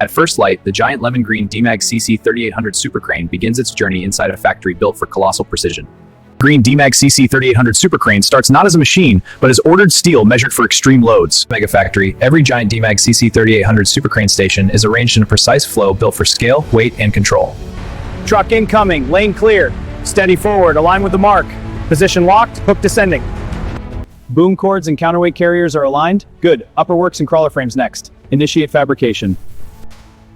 At first light, the giant lemon green DMAG CC-3800 super crane begins its journey inside a factory built for colossal precision. Green DMAG CC-3800 super crane starts not as a machine, but as ordered steel measured for extreme loads. Mega factory, every giant DMAG CC-3800 super crane station is arranged in a precise flow built for scale, weight, and control. Truck incoming, lane clear. Steady forward, align with the mark. Position locked, hook descending. Boom cords and counterweight carriers are aligned. Good. Upper works and crawler frames next. Initiate fabrication.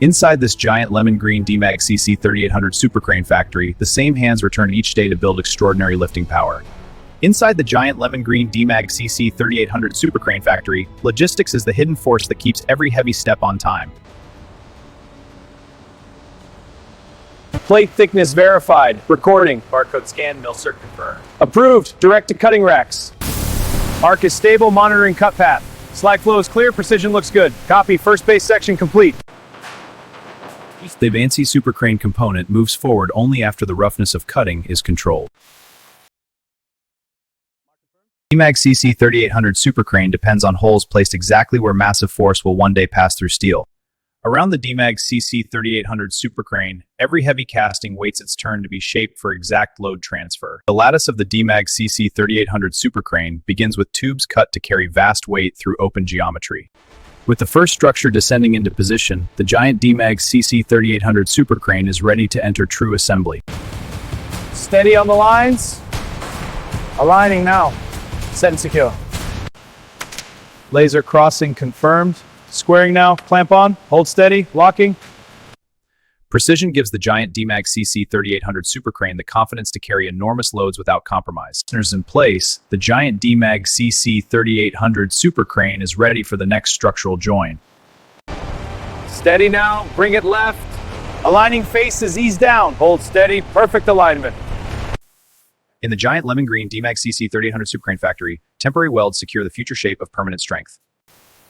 Inside this giant lemon green DMAG CC-3800 super crane factory, the same hands return each day to build extraordinary lifting power. Inside the giant lemon green DMAG CC-3800 super crane factory, logistics is the hidden force that keeps every heavy step on time. Plate thickness verified. Recording. Barcode scan, mill cert confirmed. Approved. Direct to cutting racks. Arc is stable, monitoring cut path. Slide flow is clear, precision looks good. Copy, first base section complete. The ANSI super crane component moves forward only after the roughness of cutting is controlled. DMAG CC-3800 super crane depends on holes placed exactly where massive force will one day pass through steel. Around the DMAG CC-3800 super crane, every heavy casting waits its turn to be shaped for exact load transfer. The lattice of the DMAG CC-3800 super crane begins with tubes cut to carry vast weight through open geometry. With the first structure descending into position, the giant DMAG CC-3800 super crane is ready to enter true assembly. Steady on the lines. Aligning now. Set and secure. Laser crossing confirmed. Squaring now. Clamp on. Hold steady. Locking. Precision gives the giant DMAG CC-3800 super crane the confidence to carry enormous loads without compromise. Fasteners in place, the giant DMAG CC-3800 super crane is ready for the next structural join. Steady now. Bring it left. Aligning faces, ease down. Hold steady. Perfect alignment. In the giant lemon green DMAG CC-3800 super crane factory, temporary welds secure the future shape of permanent strength.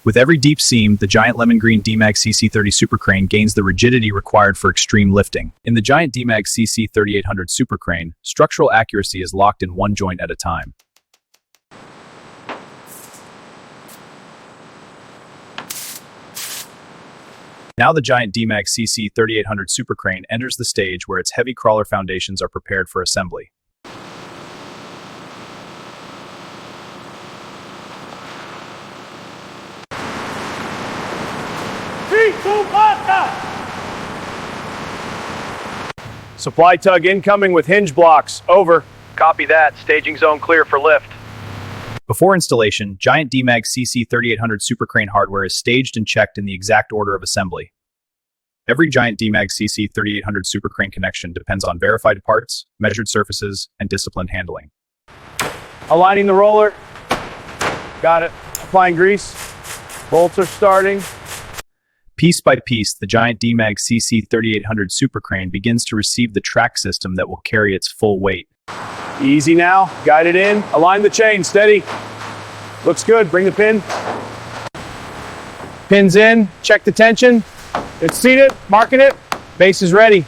With every deep seam, the giant lemon green DMAG CC-30 super crane gains the rigidity required for extreme lifting. In the giant DMAG CC-3800 super crane, structural accuracy is locked in one joint at a time. Now the giant DMAG CC-3800 super crane enters the stage where its heavy crawler foundations are prepared for assembly. Supply tug incoming with hinge blocks. Over. Copy that. Staging zone clear for lift. Before installation, giant DMAG CC-3800 super crane hardware is staged and checked in the exact order of assembly. Every giant DMAG CC-3800 super crane connection depends on verified parts, measured surfaces, and disciplined handling. Aligning the roller. Got it. Applying grease. Bolts are starting. Piece by piece, the giant DMAG CC-3800 super crane begins to receive the track system that will carry its full weight. Easy now. Guide it in. Align the chain. Steady. Looks good. Bring the pin. Pins in. Check the tension. It's seated. Marking it. Base is ready.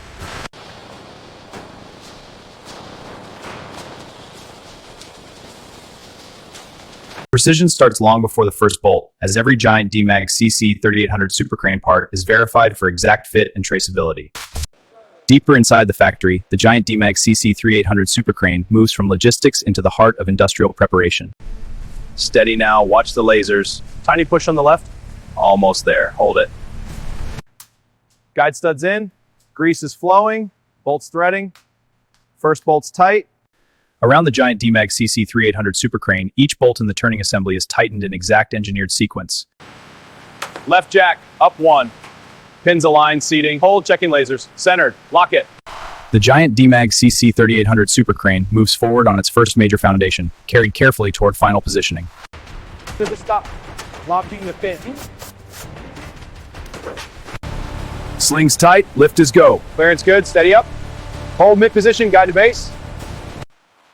Precision starts long before the first bolt, as every giant DMAG CC-3800 super crane part is verified for exact fit and traceability. Deeper inside the factory, the giant DMAG CC-3800 super crane moves from logistics into the heart of industrial preparation. Steady now, watch the lasers. Tiny push on the left. Almost there, hold it. Guide studs in. Grease is flowing. Bolts threading. First bolt's tight. Around the giant DMAG CC-3800 super crane, each bolt in the turning assembly is tightened in exact engineered sequence. Left jack, up one. Pins aligned, seating. Hold, checking lasers. Centered, lock it. The giant DMAG CC-3800 super crane moves forward on its first major foundation, carried carefully toward final positioning. To the stop, locking the pin. Slings tight, lift is go. Clearance good, steady up. Hold mid position, guide to base.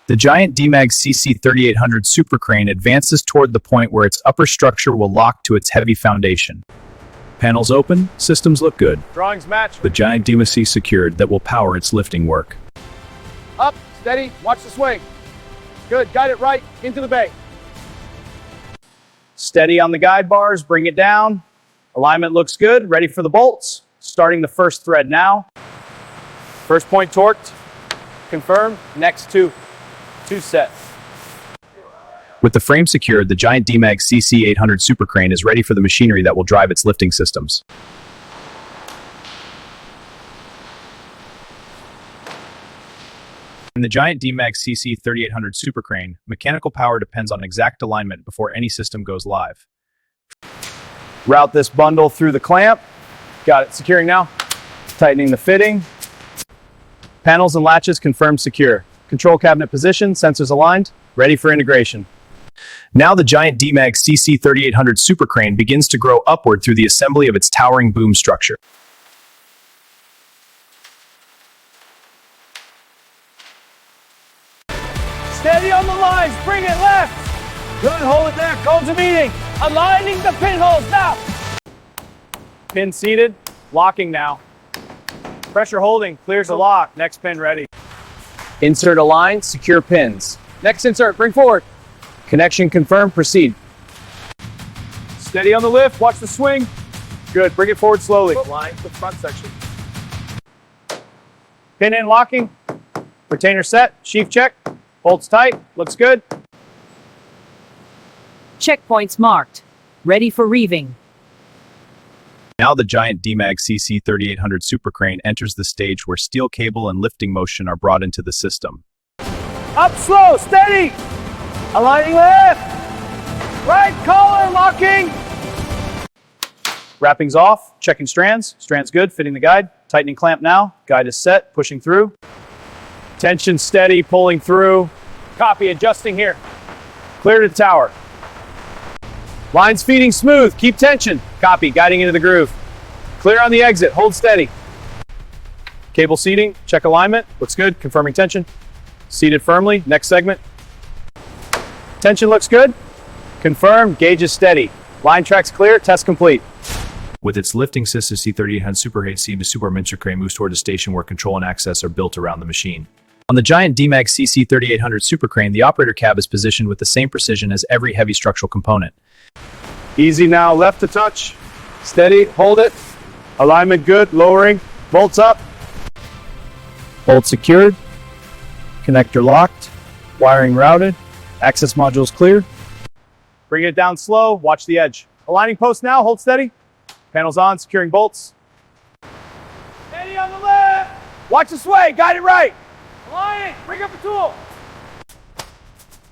The giant DMAG CC-3800 super crane advances toward the point where its upper structure will lock to its heavy foundation. Panels open, systems look good. Drawings match. The giant DMAC secured that will power its lifting work. Up, steady, watch the swing. Good, guide it right, into the bay. Steady on the guide bars, bring it down. Alignment looks good, ready for the bolts. Starting the first thread now. First point torqued. Confirm. Next two sets. With the frame secured, the giant Demag CC-800 super crane is ready for the machinery that will drive its lifting systems. In the giant Demag CC-3800 super crane, mechanical power depends on exact alignment before any system goes live. Route this bundle through the clamp. Got it. Securing now. Tightening the fitting. Panels and latches confirmed secure. Control cabinet position, sensors aligned, ready for integration. Now the giant Demag CC-3800 super crane begins to grow upward through the assembly of its towering boom structure. Steady on the lines, bring it left. Good, hold it there, call to meeting. Aligning the pinholes now. Pin seated, locking now. Pressure holding, clears the lock, next pin ready. Insert align, secure pins. Next insert, bring forward. Connection confirmed, proceed. Steady on the lift, watch the swing. Good, bring it forward slowly. Line to the front section. Pin in, locking. Retainer set, sheath check. Bolts tight, looks good. Checkpoints marked. Ready for reeving. Now the giant Demag CC-3800 super crane enters the stage where steel cable and lifting motion are brought into the system. Up slow, steady. Aligning lift. Right collar, locking. Wrappings off, checking strands. Strands good, fitting the guide. Tightening clamp now. Guide is set, pushing through. Tension steady, pulling through. Copy, adjusting here. Clear to tower. Lines feeding smooth, keep tension. Copy, guiding into the groove. Clear on the exit, hold steady. Cable seating, check alignment. Looks good, confirming tension. Seated firmly, next segment. Tension looks good. Confirm, gauge is steady. Line tracks clear, test complete. With its lifting system, CC-3800 super crane moves toward a station where control and access are built around the machine. On the giant Demag CC-3800 super crane, the operator cab is positioned with the same precision as every heavy structural component. Easy now, left to touch. Steady, hold it. Alignment good, lowering. Bolts up. Bolt secured. Connector locked. Wiring routed. Access modules clear. Bring it down slow, watch the edge. Aligning post now, hold steady. Panels on, securing bolts. Steady on the left. Watch the sway, guide it right. Aligning, bring up the tool.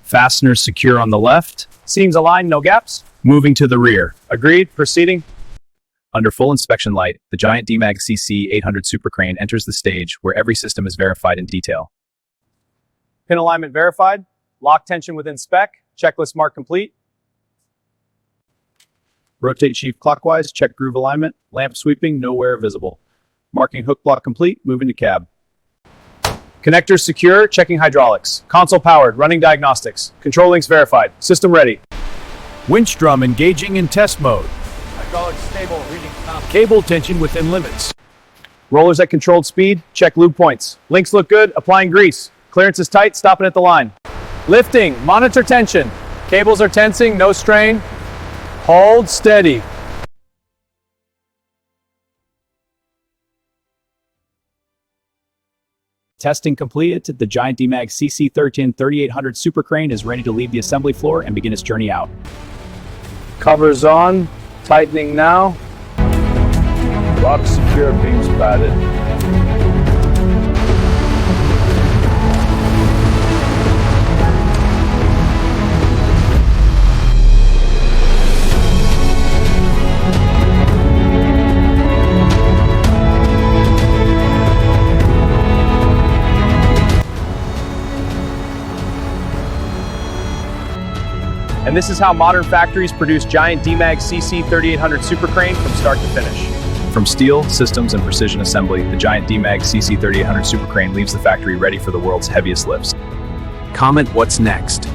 Fasteners secure on the left. Seams aligned, no gaps. Moving to the rear. Agreed, proceeding. Under full inspection light, the giant Demag CC-800 super crane enters the stage where every system is verified in detail. Pin alignment verified. Lock tension within spec. Checklist mark complete. Rotate sheath clockwise. Check groove alignment. Lamp sweeping. No wear visible. Marking hook block complete. Moving to cab. Connectors secure. Checking hydraulics. Console powered. Running diagnostics. Control links verified. System ready. Winch drum engaging in test mode. Hydraulics stable. Reading Cable tension within limits. Rollers at controlled speed. Check lube points. Links look good. Applying grease. Clearance is tight. Stopping at the line. Lifting. Monitor tension. Cables are tensing. No strain. Hold steady. Testing completed. The giant Demag CC-3800 super crane is ready to leave the assembly floor and begin its journey out. Covers on. Tightening now. Lock secure. Beams padded. And this is how modern factories produce giant Demag CC-3800 super crane from start to finish. From steel, systems, and precision assembly, the giant Demag CC-3800 super crane leaves the factory ready for the world's heaviest lifts. Comment what's next.